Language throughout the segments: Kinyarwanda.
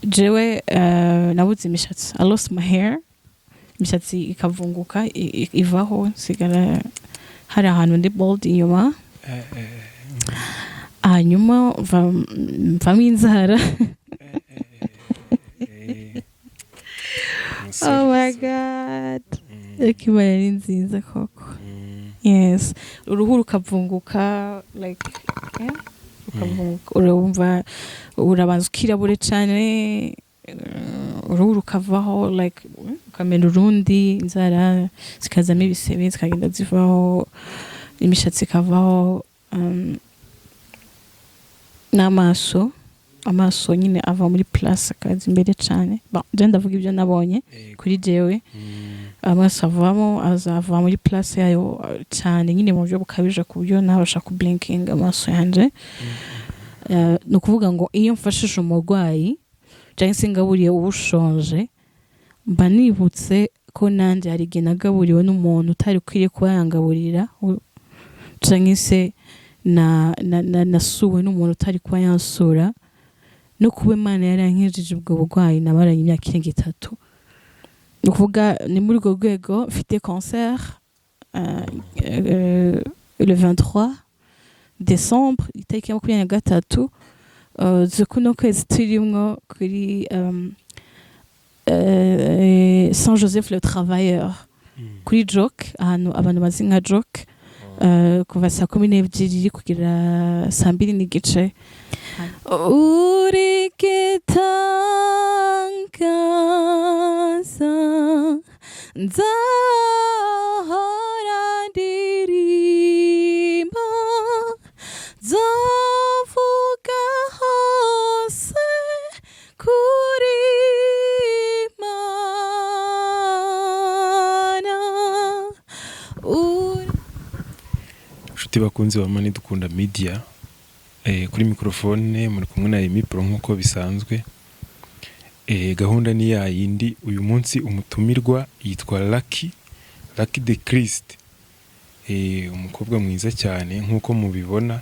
jewe nabuze imishatsi. I lost my hair. Imishatsi ikavunguka ivaho sigara hari ahantu ndi bald inyuma. Hanyuma mvamo inzara. Oh my God. Ikibara ni nziza koko. Yes. Uruhu rukavunguka like urumva urabanza ukirabure cyane, uruhu rukavaho like ukamena urundi, inzara zikazamo ibisebe zikagenda zivaho, imishatsi ikavaho, n'amaso nyine ava muri place akaza imbere cyane. Je ndavuga ibyo nabonye kuri jewe, amaso avamo azava muri place yayo cyane nyine mu buryo bukabije ku buryo ntabasha ku blinking amaso yanje. No kuvuga ngo iyo mfashije umurwayi cyangwa se ngaburiye ubushonje, mba nibutse ko nanjye hari igihe nagaburiwe n'umuntu utari kwiriye kuba yangaburira, cyangwa se nasuwe n'umuntu utari kuba yansura, no kuba Imana yarankijije ubwo burwayi nabaranye imyaka 3. Ni ukuvuga ni muri urwo rwego mfite cancer le 23 décembre itariki ya 23 z'ukuno kwezi turimo kuri Saint Joseph le Travailleur kuri Joke, ahantu abantu bazi nka Joke, kuva saa 12 kugera saa 2:30. Uri gitangaza nzahora ndirimba, nzavuga hose kuri Imana. Nshuti bakunzi ba Mani dukunda media, kuri mikrofone muri kumwe na Emmy Pro nkuko bisanzwe. Gahunda ni ya yindi. Uyu munsi umutumirwa yitwa Lucky the Christ, umukobwa mwiza cyane nkuko mubibona,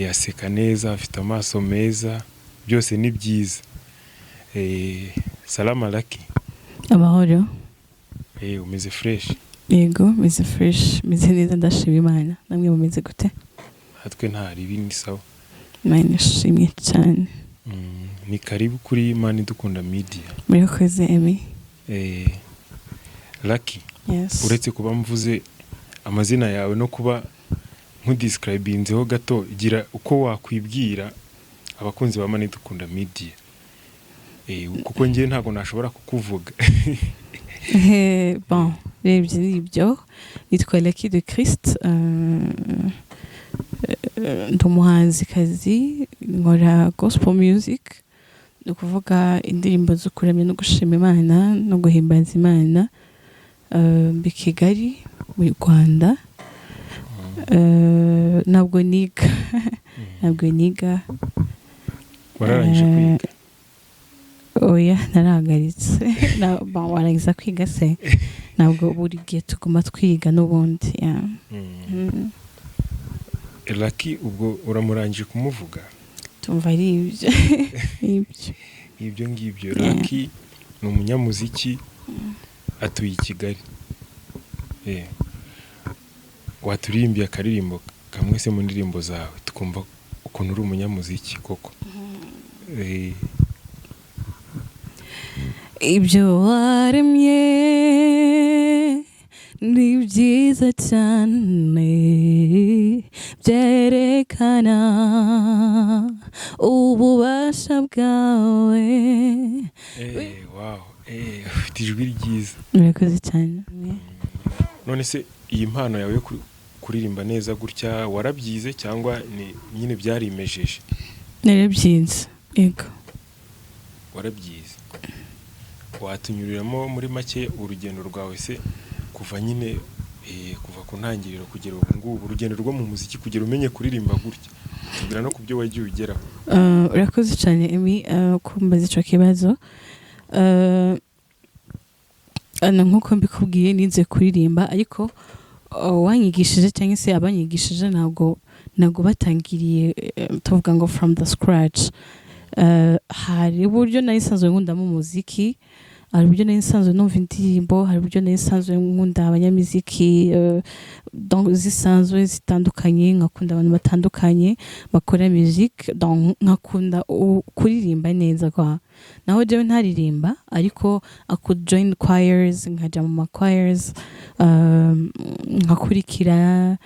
aseka neza, afite amaso meza, byose ni byiza. Salama Lucky. Amahoro. Umeze fresh? Yego, meze fresh, meze neza ndashima Imana. Namwe mumeze gute? Hatwe ntari ibindi sawa. Imana ishimye cyane. Ni karibu kuri Mani dukunda media. Murakoze Emmy. Lucky. Yes. Uretse kuba mvuze amazina yawe no kuba nkudescribinzeho gato, gira uko wakwibwira abakunzi ba Mani dukunda media. Kuko ngiye ntago nashobora kukuvuga. Bon, ibyo nitwa Lucky the Christ. Ndi umuhanzi kazi, nkora gospel music, no kuvuga indirimbo zo kuramya no gushima Imana no guhimbaza Imana, Kigali mu Rwanda. Ntabwo niga. Wararangije kwiga? Oya, narahagaritse. Warangiza kwiga se? Ntabwo buri gihe tuguma twiga n'ubundi. Lucky ubwo uramurangije kumuvuga? Tumva ari ibyo ngibyo. Lucky ni umunyamuziki, atuye i Kigali. Waturirimbiye akaririmbo kamwe se mu ndirimbo zawe tukumva ukuntu uri umunyamuziki koko? Ibyo waremye ni byiza cyane, byerekana ububasha bwawe. Wow, ufite ijwi ryiza. Murakoze cyane. None se iyi mpano yawe yo kuririmba neza gutya warabyize cyangwa ni nyine byarimejeje? Narabyize. Yego. Warabyize. Watunyuriramo muri make urugendo rwawe se kuva nyine kuva ku ntangiriro kugera ubu ngubu, urugendo rwo mu muziki kugera umenye kuririmba gutya, kugira no kubyo wagiye ugeraho? Urakoze cyane Emmy kumbaza ico kibazo. Nkuko mbikubwiye nize kuririmba, ariko wanyigishije cyangwa se abanyigishije ntabwo batangiriye tuvuga ngo from the scratch. hari uburyo nari nsanzwe nkundamo umuziki, hari uburyo nari nsanzwe numva indirimbo, hari uburyo nari nsanzwe nkunda abanyamiziki zisanzwe zitandukanye, nkakunda abantu batandukanye bakora music, nkakunda kuririmba neza kwa naho jewe ntaririmba, ariko I could join choirs, nkajya mu ma choirs, nkakurikira,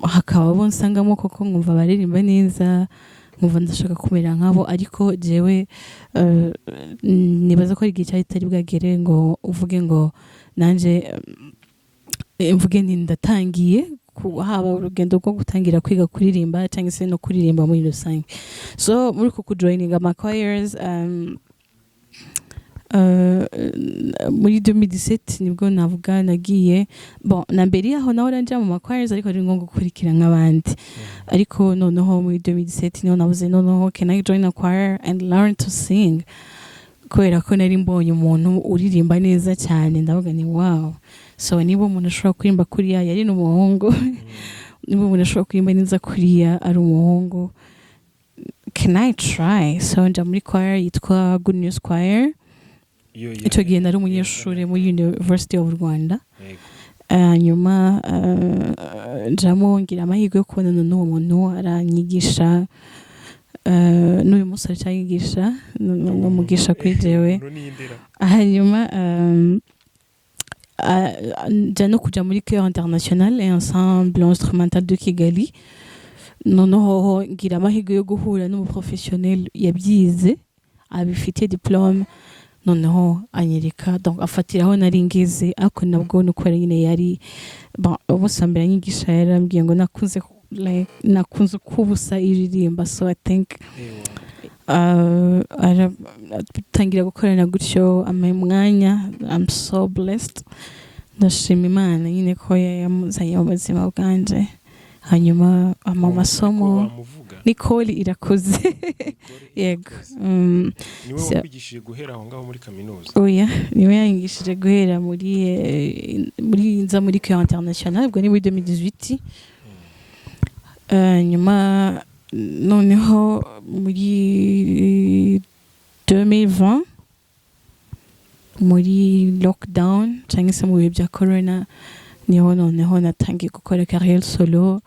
hakaba bo nsangamo koko nkumva baririmba neza, nkumva ndashaka kumera nkabo, ariko jewe nibaza ko ari igihe cyari kitari bwagere ngo uvuge ngo nanje mvuge nti ndatangiye haba urugendo rwo gutangira kwiga kuririmba cyangwa se no kuririmba muri rusange. So muri uko kujoininga ama choirs muri 2017 nibwo navuga nagiye na mbere yaho naho nanje mu ma choirs, ariko ari ngo gukurikira nk'abandi, ariko noneho muri 2017 niho navuze noneho can I join a choir and learn to sing, kubera ko nari mbonye umuntu uririmba neza cyane, ndavuga ni wow, so niba umuntu ashobora kuririmba kuriya yari n'umuhungu niba umuntu ashobora kuririmba neza kuriya ari umuhungu, can I try? So nja muri choir yitwa Good News Choir. Icyo gihe nari umunyeshuri muri University of Rwanda. Nyuma njamo ngira amahirwe yo kubonana n'uwo muntu aranyigisha, n'uyu munsi aracyanyigisha, n'umugisha kuri jewe. Hanyuma njya no kujya muri Chœur International et Ensemble Instrumental de Kigali, noneho ngira amahirwe yo guhura n'umuprofessionnel yabyize abifitiye diplome, noneho anyereka donc afatiraho nari ngize, ariko nabwo nuko nyine yari bose mbere anyigisha yarambwiye ngo nakunze kubusa iririmba, so I think tangira gukorana gutyo amwanya. I'm so blessed, ndashima Imana nyine ko yamuzanye mu buzima bwanje. Hanyuma amasomo Nicole irakoze yego. Niwe wakwigishije guhera aho ngaho muri kaminuza? Oya, niwe yanyigishije guhera muri Chœur International, ubwo ni muri 2018. Nyuma noneho muri 2020 muri lockdown cyangwa se mu bihe bya corona, niho noneho natangiye gukora carrière solo.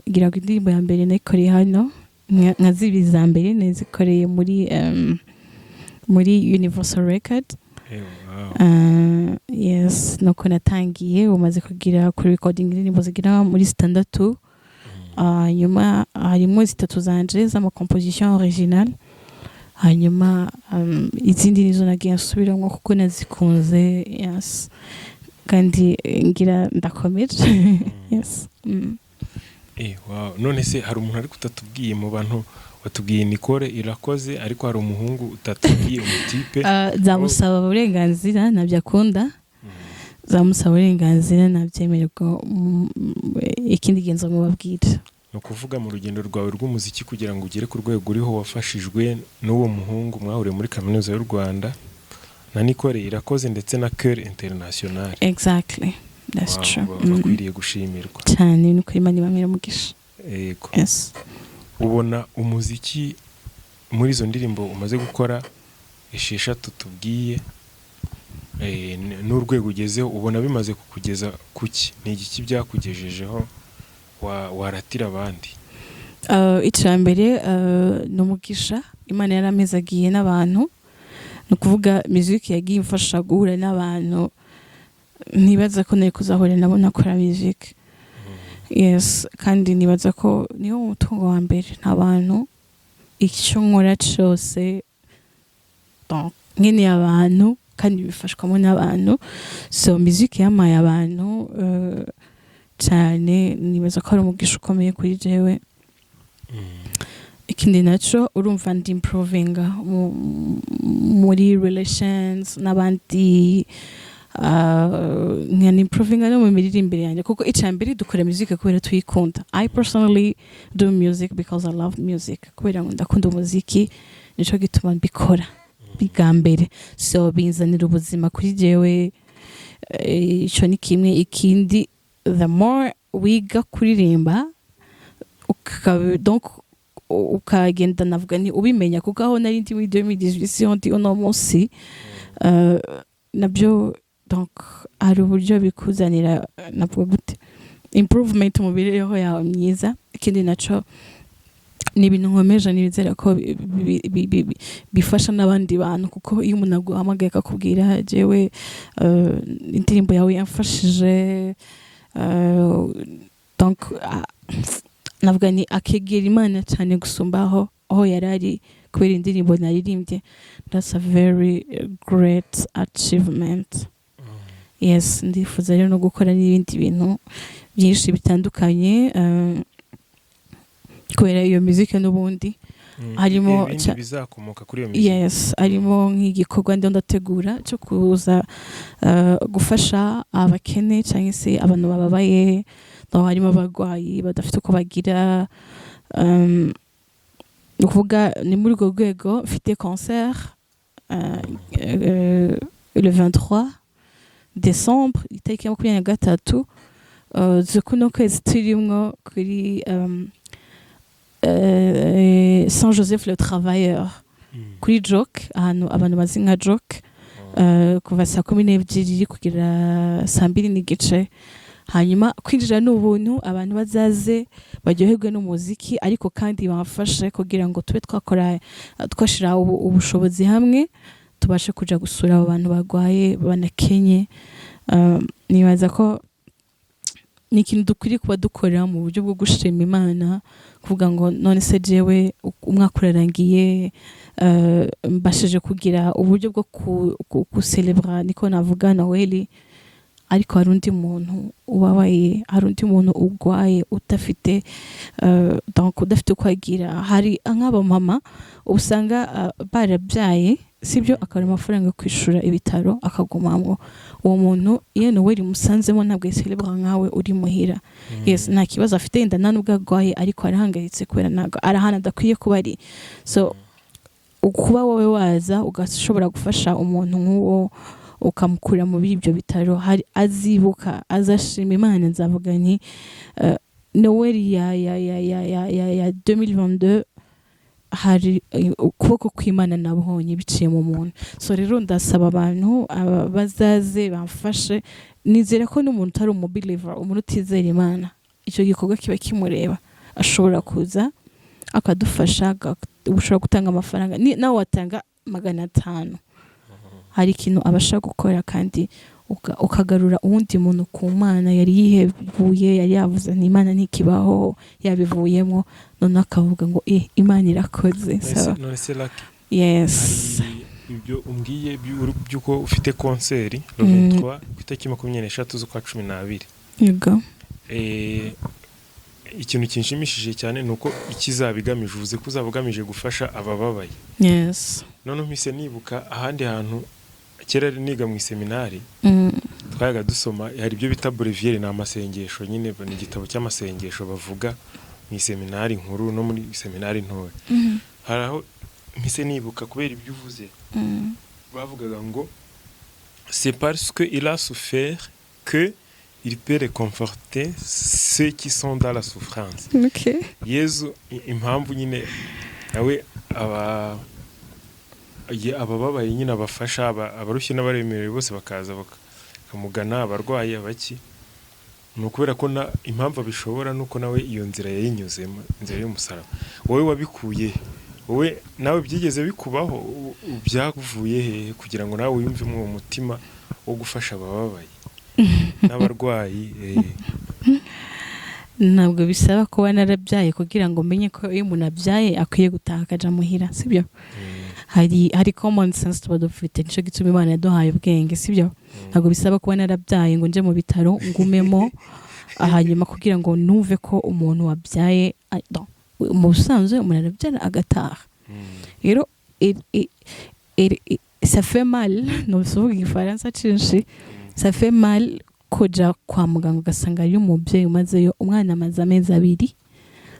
Ngira ngo indirimbo ya mbere nayikoreye hano, nka zibiri za mbere nazikoreye muri Universal Record. Yes, nuko natangiye, umaze kugira kuri recording indirimbo zigira muri 6. Nyuma harimo 3 zanje z'ama composition original, hanyuma izindi nizo nagiye nsubiramo kuko nazikunze. Yes, kandi ngira ndakomeje. Yes. Wow. None se hari umuntu ari kutatubwiye mu bantu watubwiye Nicole irakoze, ariko hari umuhungu utatubwiye umutipe? Zamusaba uburenganzira nabyakunda, zamusaba uburenganzira nabyemererwa, ikindi genzo mubabwira. No kuvuga mu rugendo rwawe rw'umuziki kugira ngo ugere ku rwego uriho wafashijwe n'uwo muhungu mwahure muri kaminuza y'u Rwanda na Nicole irakoze ndetse na Chœur International. Exactly, that's true. Bakwiriye gushimirwa cyane, nuko Imana ibamira umugisha. Yego. Yes. Ubona umuziki muri izo ndirimbo umaze gukora 6 tubwiye, n'urwego ugezeho, ubona bimaze kukugeza kuki? Ni igiki byakugejejeho waratira abandi? Icambere n'umugisha Imana yaramezagiye n'abantu, no kuvuga music yagiye imfasha guhura n'abantu nibaza ko nari kuzahura nabo nakora music. Yes, kandi nibaza ko niyo umutungo wa mbere, n'abantu icyo nkora cyose nkene abantu kandi bifashwamo n'abantu. So music yamaye abantu cyane, nibaza ko ari umugisha ukomeye kuri jewe. Ikindi naco urumva ndi improving muri relations n'abandi, nkani improving no mu miririmbire yanjye, kuko icambere dukora music kubera tuyikunda. I personally do music because I love music, kubera ngo ndakunda umuziki, nico gituma mbikora bigambere. So binzanira ubuzima kuri jewe, ico ni kimwe. Ikindi, the more wiga kuririmba donc ukagenda navuga ni ubimenya kuko aho nari ndi muri 2018 ndi uno munsi nabyo donc hari uburyo bikuzanira navuga gute improvement mu bireho yawe myiza. Ikindi naco ni ibintu nkomeje nibizera ko bifasha n'abandi bantu kuko iyo umuntu aguhamagaye akakubwira jewe indirimbo yawe yamfashije donc navuga ni akegera Imana cyane gusumbaho aho yarari kubera indirimbo naririmbye. That's a very great achievement. Yes, ndifuza rero no gukora n'ibindi bintu byinshi bitandukanye kubera iyo muzika n'ubundi harimo bizakomoka kuri iyo muzika. Yes, harimo nk'igikorwa ndategura cyo kuza gufasha abakene cyangwa se abantu bababaye, harimo abarwayi badafite uko bagira. Ukuvuga ni muri urwo rwego mfite concert le 23 décembre itariki ya 23 z'ukuno kwezi turimo kuri Saint-Joseph le Travailleur kuri Joke, ahantu abantu bazi nka Joke, kuva saa 12 kugera saa 2:30. Hanyuma kwinjira n'ubuntu, abantu bazaze baryoherwe n'umuziki ariko kandi bafashe kugira ngo tube twashira ubushobozi hamwe tubashe kuja gusura abo bantu barwaye banakenye. Nibaza ko ni ikintu dukwiriye kuba dukorera mu buryo bwo gushima Imana, kuvuga ngo none se jewe umwaka urarangiye mbashije kugira uburyo bwo kucelebra niko navuga Noel, ariko hari undi muntu ubabaye, hari undi muntu ugwaye udafite donc udafite uko agira. Hari nk'aba mama usanga barabyaye sibyo akabona amafaranga kwishura ibitaro akagumamwo, uwo muntu iyo Noel musanzemo ntabwo yicelebra nkawe uri muhira. Yes, nta kibazo afite inda nta nubwo agwaye ariko arahangayitse kubera ntago arahana adakwiye kuba ari. So ukuba wowe waza ugashobora gufasha umuntu nk'uwo ukamukura mu ibyo bitaro, hari azibuka azashima Imana. Nzavuga nti Noel ya 2022 hari ukuboko kw'Imana nabonye biciye mu muntu. So rero ndasaba abantu bazaze bamfashe. Nizera ko n'umuntu utari umubeliever, umuntu utizera Imana, icyo gikorwa kiba kimureba, ashobora kuza akadufasha, ushobora gutanga amafaranga nawe watanga 500. Hari ikintu abasha gukora kandi ukagarura uwundi muntu ku Mana yari yihebuye, yari yavuze nti Imana ntikibaho, yabivuyemo none akavuga ngo Imana irakoze. None se Lucky, yes, ibyo umbwiye by'uko ufite concert le 23 ku itariki 23 z'ukwa 12. Yego. Ikintu kinshimishije cyane nuko ikizabigamije, uvuze ko uzabugamije gufasha abababaye. Yes. None mpise nibuka ahandi hantu kera niga mu seminari twayaga dusoma, hari ibyo bita breviaire na amasengesho, nyine ni igitabo cy'amasengesho bavuga mu seminari nkuru no muri seminari ntoya. Haraho mpise nibuka kubera ibyo uvuze, bavugaga ngo c'est parce que il a souffert que il peut réconforter ceux qui sont dans la souffrance. Okay. Yezu impamvu nyine nawe abababaye nyine abafasha, abarushye n'abaremerewe bose bakaza bakamugana, abarwayi abaki, ni ukubera ko impamvu abishobora nuko nawe iyo nzira yayinyuzemo, inzira y'umusaraba. Wowe wabikuye, wowe nawe byigeze bikubaho, byavuye hehe kugira ngo nawe wiyumvemo uwo mutima wo gufasha abababaye n'abarwayi? Ntabwo bisaba kuba narabyaye kugira ngo menye ko iyo umuntu abyaye akwiye gutaha akaja muhira, sibyo? Hari common sense tuba dufite, nico gituma Imana yaduhaye ubwenge, sibyo? Ntabwo bisaba kuba narabyaye ngo nje mu bitaro ngumemo hanyuma kugira ngo numve ko umuntu wabyaye mu busanzwe umuntu arabyara agataha. Rero ça fait mal, no bivuga igifaransa cyinshi, ça fait mal kuja kwa muganga ugasanga ari umubyeyi umazeyo umwana amaze amezi 2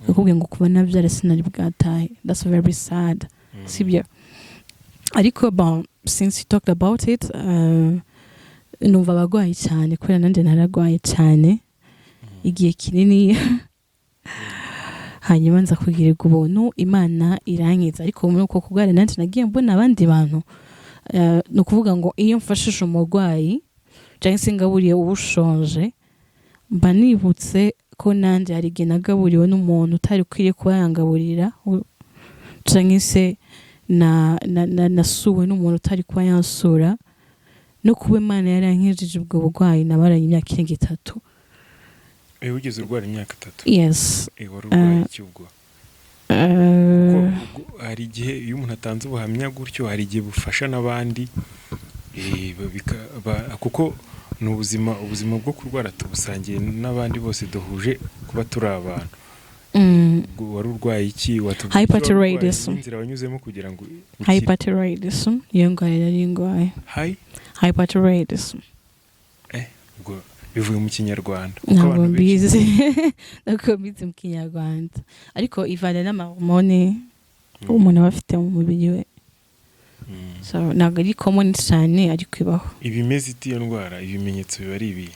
akubwiye ngo kuba nabyara sinari bwatahe. That's very sad, sibyo? Ariko bon, since you talked about it, numva abagwaye cyane kubera nanje naragwaye cyane igihe kinini. hanyuma nza kugirirwa ubuntu Imana irankiza. Ariko muri uko kurwara nanjye nagiye mbona abandi bantu, no kuvuga ngo iyo mfashije umurwayi cyangwa se ngaburiye ubushonje, mba nibutse ko nanjye hari igihe nagaburiwe n'umuntu utari ukwiriye kuba yangaburira, cyangwa se nasuwe n'umuntu utari kuba yansura, no kuba Imana yarankijije ubwo burwayi nabaranye imyaka irenga 3. Wigeze urwara imyaka 3? Yes. Wari urwaye iki ubwo? Hari igihe iyo umuntu atanze ubuhamya gutyo, hari igihe bufasha n'abandi, kuko ni ubuzima bwo kurwara tubusangiye n'abandi bose duhuje kuba turi abantu. Wari urwaye iki? Hyperthyroidism. Inzira wanyuzemo kugira ngo hyperthyroidism iyo ndwara yari ndwaye. Hyperthyroidism. Ubwo bivuye mu Kinyarwanda. Ntabwo mbizi. Ntabwo mbizi mu Kinyarwanda. Ariko ivana n'amahormone umuntu aba afite mu mubiri we. So ntabwo ari common cyane ariko ibaho. Ibimeze iti iyo ndwara, ibimenyetso biba ari ibi?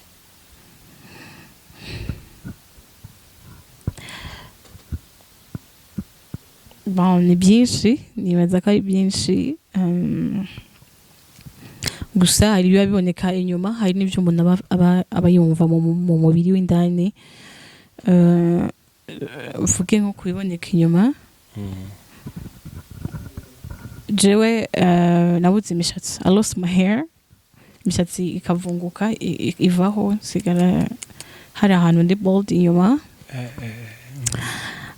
Ni byinshi, nibaza ko ari byinshi. Gusa hari biba biboneka inyuma, hari n'ibyo umuntu aba yumva mu mubiri w'indani. Uvuge nko kubiboneka inyuma. Jewe nabuze imishatsi. I lost my hair. Imishatsi ikavunguka, ivaho, sigara hari ahantu ndi bald inyuma.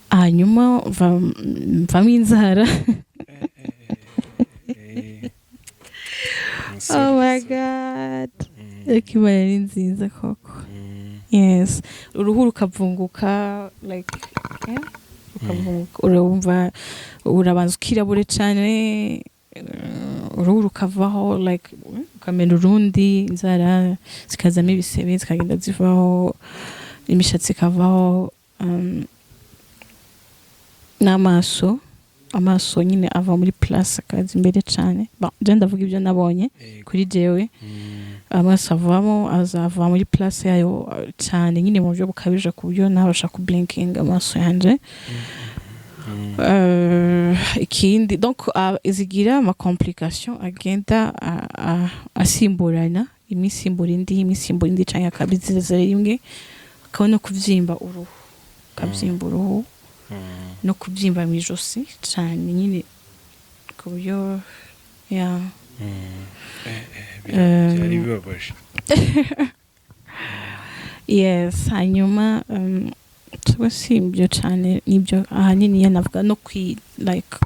Hanyuma mvamo inzara. Oh my God. Imana ni nziza koko. Yes. Uruhu rukavunguka, like, ukavunguka, urumva urabanza ukirabure cyane, uruhu rukavaho, like, ukamera urundi, inzara zikazamo ibisebe, zikagenda zivaho, imishatsi ikavaho, n'amaso nyine ava muri place akazi imbere cyane. Je ndavuga ibyo nabonye kuri jewe. Amaso azava muri place yayo cyane nyine mu buryo bukabije ku buryo ntabasha kublinking amaso yanje. Ikindi donc izigira ama complication agenda asimburana, imisimbura indi cyangwa akabiziza rimwe, akabona kuvyimba uruhu, no kubyimba mu ijosi cyane nyine ku buryo byari bibabaje. Yes. Hanyuma tubasimbyo cyane nibyo ahanini yanavuga no like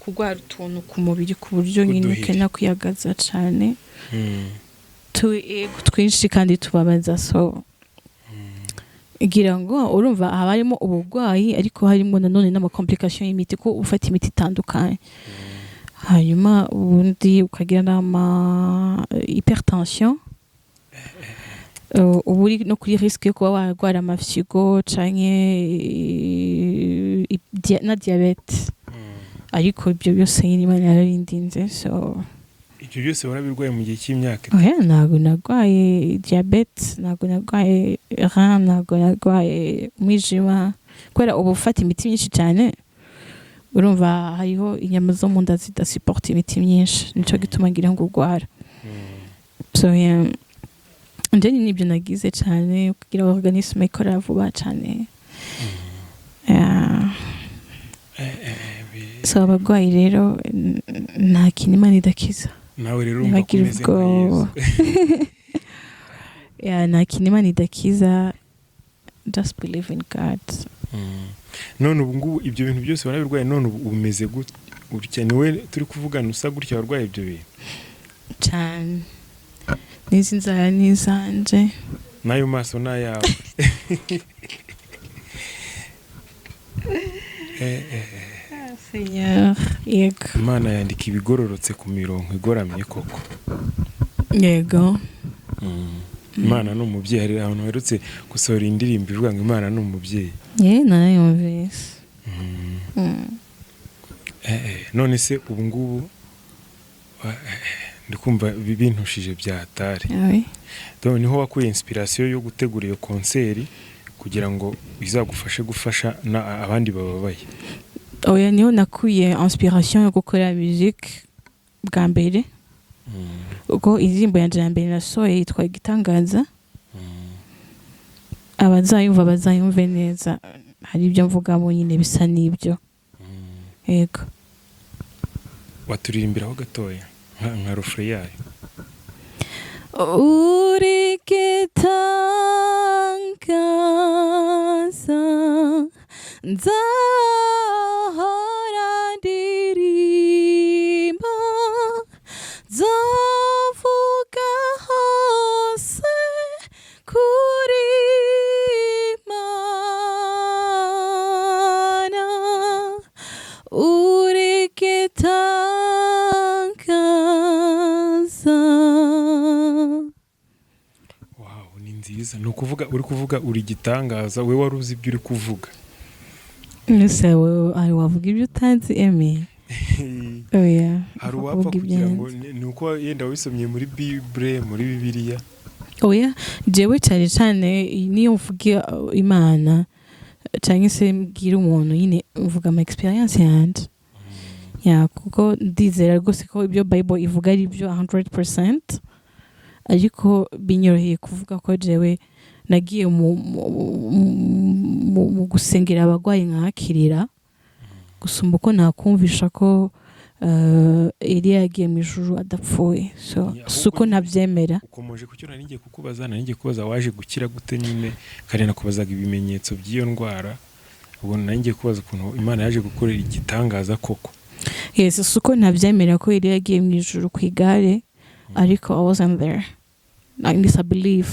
kugwara utuntu ku mubiri ku buryo nyine ukena kwiyagaza cyane, twinshi kandi tubabaza. So igira ngo urumva habarimo uburwayi ariko harimo nanone n'ama complication y'imiti, ko ufata imiti itandukanye. Hanyuma ubundi ukagira n'ama hypertension, uburi no kuri risque yo kuba warwara amafyigo canke na diabete. Ariko ibyo byose Imana yarabindinze. So ibyo byose warabirwaye mu gihe cy'imyaka? Ntabwo narwaye diabete, ntabwo narwaye rein, ntabwo narwaye umwijima, kubera ubu ufata imiti myinshi cyane. Urumva hariho inyama zo mu nda zidasupport imiti myinshi, nico gituma ngira ngo urwara. So nje nibyo nagize cyane, kugira organisme ikora vuba cyane. So abagwayi rero nta kintu Imana idakiza. Nawe rero umva kumeze nka Yesu. Nta kintu Imana idakiza. Just believe in God. None ubu ngubu ibyo bintu byose warabirwaye, none ubu umeze gutya? Niwe turi kuvugana usa gutya warwaye ibyo bintu cyane? N'izi nzara n'izanje, n'ayo maso n'ayawe. Seigneur, yego. Imana yandika ibigororotse ku mirongo igoramye koko. Yego. Imana ni umubyeyi. Hari ahantu herutse gusohora indirimbo ivuga ngo Imana ni umubyeyi. Narayumvise. None se ubu ngubu ndikumva bintushije bya hatari. Donc niho wakuye inspiration yo gutegura iyo concert kugira ngo bizagufashe gufasha abandi bababaye? Oya, niho nakuye inspiration yo gukora musique bwa mbere. Ubwo indirimbo yanjye ya mbere nasohoye yitwa Igitangaza. Abazayumva bazayumve neza, hari ibyo mvugamo nyine bisa n'ibyo. Yego. Waturirimbiraho gatoya nka refrain yayo? Uri igitangaza, nzahora ndirimba, nzavuga hose kuri Imana. Uri igitangaza. Wow, ni nziza. Ni ukuvuga uri kuvuga uri igitangaza, we wari uzi ibyo uri kuvuga? Ese wowe wavuga ibyo utazi, Emmy? Oya, hari uwapfa kugira ngo ni uko yenda wisomye muri Bible, muri Bibiliya? Oya, jewe cyane cyane niyo mvuga Imana cyangwa se mbwira umuntu nyine mvuga ama experience yanjye. Ya, kuko ndizera rwose ko ibyo Bible ivuga ari byo 100%, ariko binyoroheye kuvuga ko jewe nagiye mu gusengera abagwayi nkakirira, gusumba uko nakumvisha ko Eliya yagiye mu ijuru adapfuye. Suko nabyemera. Ukomeje kucyo nanigiye kukubaza, nanigiye kubaza waje gukira gute nyine, kandi nakubazaga ibimenyetso by'iyo ndwara. Ubwo nanigiye kubaza ukuntu Imana yaje gukorera igitangaza koko. Yes, suko nabyemera ko Eliya yagiye mu ijuru ku igare, ariko I wasn't there. I believe.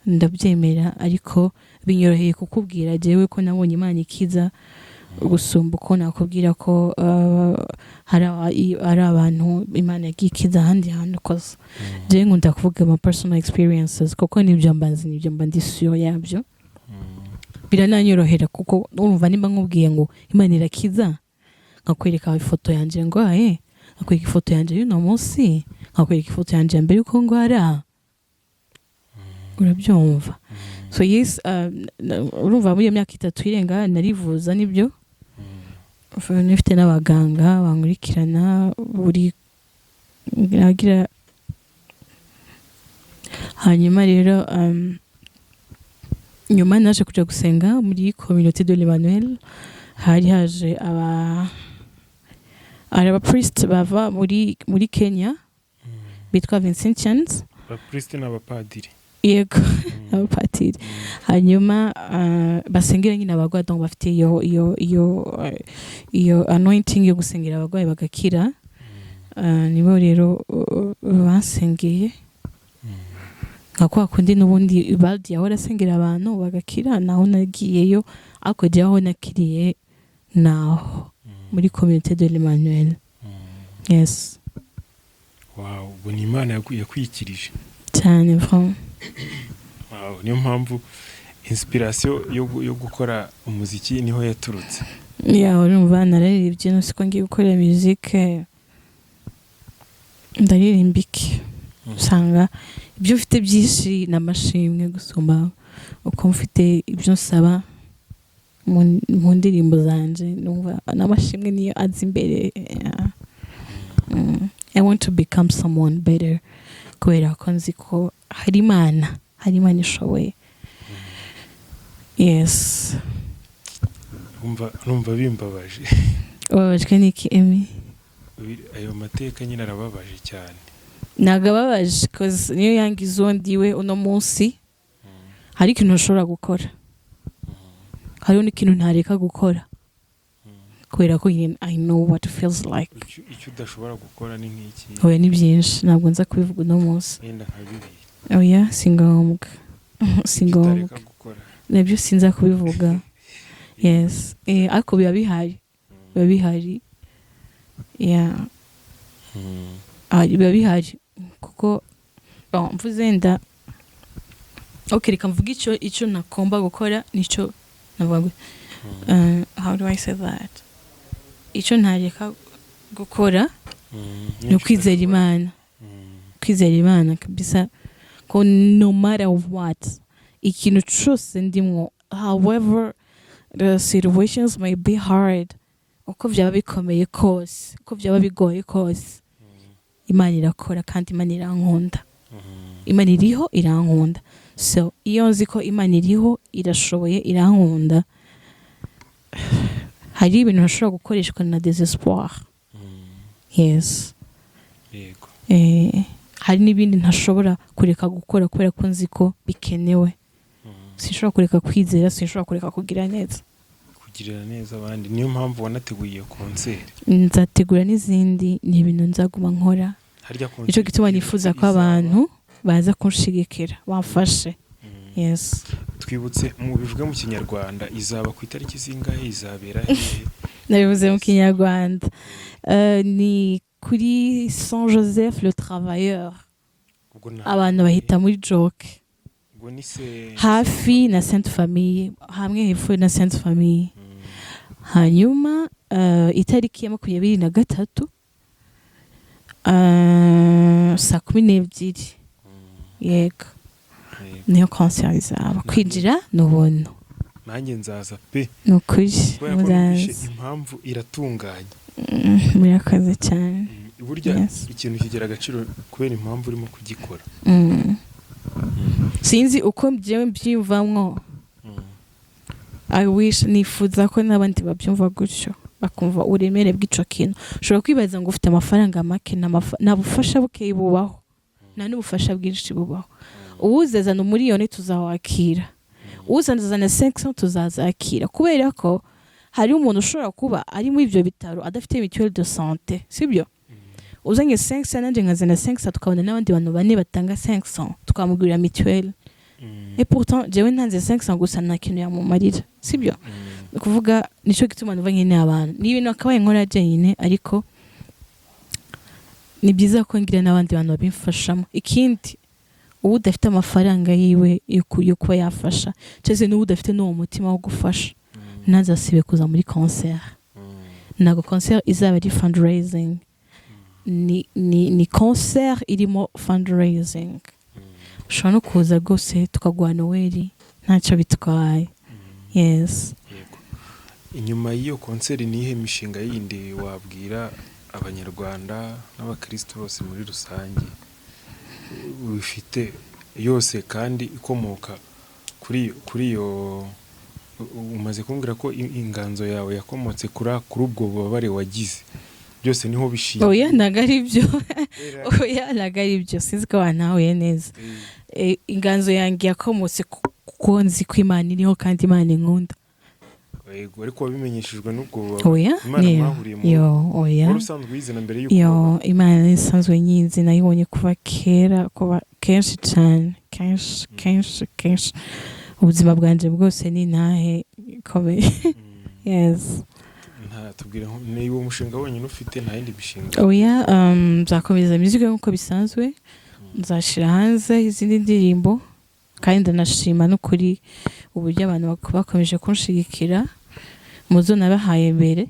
Ndabyemera, ariko binyoroheye kukubwira jewe ko nabonye Imana ikiza, gusumba uko nakubwira ko hari abantu Imana yagikiza ahandi hantu koza. Jewe nkunda kuvuga ama personal experiences, kuko nibyo mbanzi, nibyo mba ndisuyo yabyo. Birananyorohera kuko urumva nimba nkubwiye ngo Imana irakiza, nkakwereka ifoto yanjye ngo nkakwereka ifoto yanjye y'uno munsi, nkakwereka ifoto yanjye mbere yuko ngwara. Urabyumva? So yes, urumva muri iyo myaka 3 irenga narivuza nibyo. Nifite n'abaganga bankurikirana buri nagira. Hanyuma rero nyuma naje kuja gusenga muri communauté de Emmanuel. Hari haje aba priest bava muri Kenya bitwa Vincentians. Ba priest n'abapadiri. Yego, abapadiri. Hanyuma basengera nyine abagwayi, donc bafite iyo anointing yo gusengera abagwayi bagakira. Nibo rero basengeye. Nkakwa kundi n'ubundi baldi yahora asengera abantu bagakira, naho nagiyeyo, ako jyaho nakiriye naho muri communauté de Emmanuel. Yes. Wow, ubwo ni Imana yakwikirije cyane vraiment. Wow, niyo mpamvu inspiration yo gukora umuziki niho yaturutse. Ya, urumva nararirimbye no siko ngiye gukora musique, ndaririmbike. Usanga ibyo ufite byinshi n'amashimwe gusumba uko mfite ibyo nsaba mu ndirimbo zanje, numva n'amashimwe niyo azi imbere. I want to become someone better, kubera ko nzi ko hari Imana ishoboye. Yes. Numva bimbabaje. Wabajwe n'iki, Emmy? Ayo mateka nyine arababaje cyane. Nagababaje cause niyo yangize ndiwe uno munsi. Hari ikintu ushobora gukora, hariho n'ikintu ntareka gukora, kubera ko I know what it feels like. Icyo udashobora gukora ni nk'iki? Oya, ni byinshi, ntabwo nza kubivuga uno munsi. Wenda nka bibiri. Oya, singombwa. Nabyo sinza kubivuga. Yes. Ariko biba bihari. Yeah. Biba bihari kuko mvuze nda reka mvuga icyo nakomba gukora nicyo navuga. How do I say that? Icyo ntareka gukora ni ukwizera Imana. Kwizera Imana kabisa ko no matter what ikintu cyose ndimwo, however the situations may be hard, uko byaba bikomeye kose, uko byaba bigoye kose, Imana irakora kandi Imana irankunda. Imana iriho irankunda. So iyo nzi ko Imana iriho irashoboye irankunda, hari ibintu hashobora gukoreshwa na desespoir. Yes. Yego. Hari n'ibindi ntashobora kureka gukora kubera ko nzi ko bikenewe. Sinshobora kureka kwizera, sinshobora kureka kugira neza. Kugirira neza abandi, niyo mpamvu wanateguye konseri. Nzategura n'izindi, ni ibintu nzaguma nkora. Icyo gituma nifuza ko abantu baza kunshigikira bamfashe. Yes. Twibutse mu bivuga mu Kinyarwanda, izaba ku itariki zingahe, izabera hehe? Nabivuze mu Kinyarwanda. Ni kuri Saint Joseph le Travailleur. Abantu bahita muri Joke. Hafi na Sainte Famille, hamwe hepfo na Sainte Famille. Hanyuma itariki ya 23 saa 12. Yego. Niyo concert izaba. Kwinjira n'ubuntu. Nanjye nzaza pe. Nukuri. Impamvu iratunganye. Murakaze cyane. Burya ikintu kigira agaciro kubera impamvu urimo kugikora. Sinzi uko byewe mbyiyumvamwo. I wish nifuza ko n'abandi babyumva gutyo, bakumva uremere bw'ico kintu. Ushobora kwibaza ngo ufite amafaranga make na bufasha bukeye bubaho, na n'ubufasha bwinshi bubaho. Uwuzazana umuriyoni tuzawakira, uwuzazana 500 tuzazakira, kubera ko hari umuntu ushobora kuba ari muri ibyo bitaro adafite mutuelle de santé, sibyo? Uzanye 500 nanje nkazana 500, tukabona n'abandi bantu bane batanga 500 tukamugurira mutuelle. Et pourtant jewe ntanze 500 gusa nta kintu yamumarira, sibyo? Kuvuga nico gituma nuva nyine abantu ni ibintu akabaye nkora jenyine, ariko ni byiza ko ngira n'abandi bantu babimfashamo. Ikindi ubu udafite amafaranga yiwe yo kuba yafasha, cyese n'ubu udafite n'uwo mutima wo gufasha, ntazasibe kuza muri concert. Nago concert izaba ari fundraising. Ni concert irimo fundraising. Ushobora no kuza rwose tukagwa Noel ntacyo bitwaye. Yes. Inyuma y'iyo concert nihe mishinga yindi wabwira abanyarwanda n'abakristo bose muri rusange ufite yose kandi ikomoka kuri iyo umaze kumbwira ko inganzo yawe yakomotse kuri ubwo bubabare wagize, byose niho bishingiye? Oya nagari byo. Oya nagari byo, sinzi ko wanahuye neza. Inganzo yange yakomotse kuko nzi ko Imana iriho kandi Imana inkunda. Yego, ariko wabimenyeshejwe n'ubwo bubabare? Oya. Imana mwahuriye mu oya. Wari usanzwe uyizina mbere y'uko Imana isanzwe nyizi, nayibonye kuva kera, kuba kenshi cyane, kenshi. Ubuzima bwanje bwose ni ntahe komeye. Yes. Tubwira niba umushinga wonyine ufite nta yindi mishinga? Oya, nzakomeza muzika nk'uko bisanzwe, nzashira hanze izindi ndirimbo, kandi ndanashima no kuri uburyo abantu bakomeje kunshigikira muzo nabahaye mbere.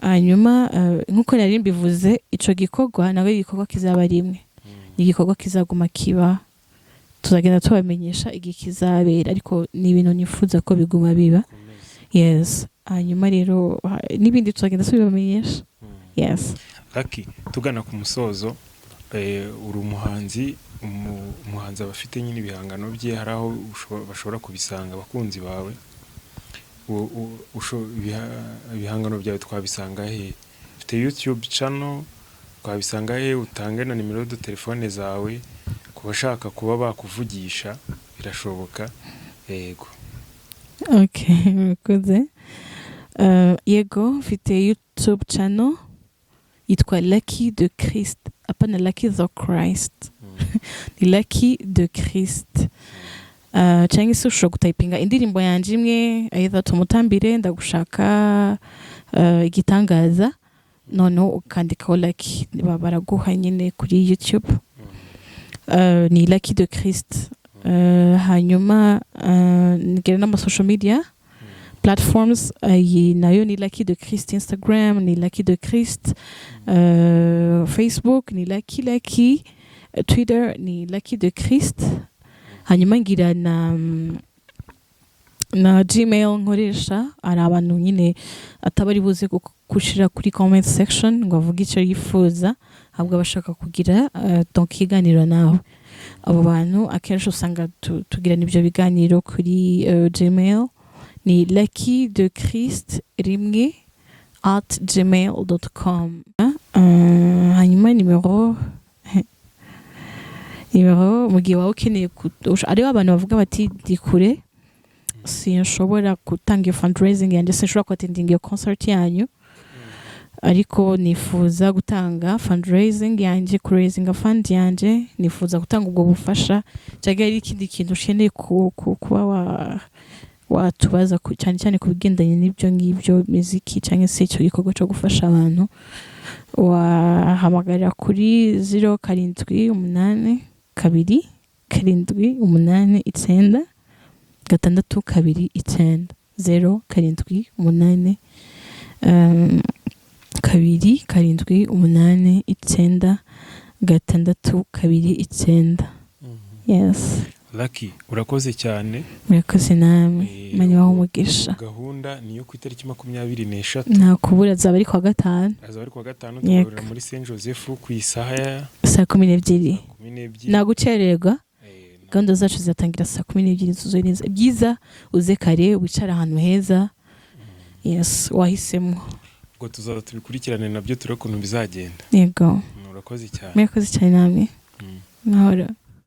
Hanyuma nk'uko nari mbivuze, ico gikorwa nawe igikorwa kizaba rimwe, ni igikorwa kizaguma kiba, tuzagenda tubamenyesha igihe kizabera, ariko ni ibintu nifuza ko biguma biba. Yes. Hanyuma rero n'ibindi tuzagenda tubibamenyesha. Yes. Aki tugana ku musozo, uri umuhanzi abafite nyine ibihangano bye, hari aho bashobora kubisanga abakunzi bawe. Ibihangano byawe twabisanga he? Ufite YouTube channel, twabisanga he? Utange na nimero de telefone zawe ku bashaka kuba bakuvugisha, birashoboka. Yego. Okay, murakoze. Yego, mfite YouTube channel yitwa Lucky de Christ, apana Lucky the Christ. Ni Lucky de Christ. Cyangwa se ushobora gutayipinga indirimbo yanje imwe, either tumutambire ndagushaka igitangaza, noneho ukandikaho Lucky, baraguha nyine kuri YouTube. Ni Lucky de Christ. Hanyuma ngera n'ama social media platforms, nayo ni Lucky de Christ, Instagram ni Lucky de Christ, Facebook ni Lucky, Twitter ni Lucky de Christ. hanyuma ngira na Gmail nkoresha, ari abantu nyine atabari buze gushira kuri comment section ngo avuge icyo yifuza, ahubwo abashaka kugira donc ikiganiro nawe. Abo bantu akenshi usanga tugirana ibyo biganiro kuri Gmail, ni luckydechrist@gmail.com. Hanyuma nimero mu gihe waba ukeneye ariho abantu bavuga bati ndi kure, sinshobora gutanga iyo fundraising yanjye, sinshobora kuattendinga iyo concert yanyu, ariko nifuza gutanga fundraising yanjye, raising fund yanjye, nifuza gutanga ubwo bufasha, cyangwa ari ikindi kintu ukeneye kuba watubaza cyane cyane ku bigendanye n'ibyo ngibyo, muziki cyangwa se icyo gikorwa cyo gufasha abantu, wahamagarira kuri 0782 789 629 0782 789 629. Yes. Lucky, urakoze cyane. Murakoze namwe, mani waho umugisha. Gahunda niyo ku itariki 24. Nta kubura, azaba ari kwa gatanu. Tugaburira muri Saint Joseph ku isaha ya saa 12. Nta gucererwa. Gahunda zacu zizatangira saa 12 zuzuye neza. Byiza uze kare, wicara ahantu heza. Yes, wahisemo. Ngo tuzaza tubikurikirane nabyo turakuntu bizagenda. Yego. Urakoze cyane. Murakoze cyane namwe. Nahora.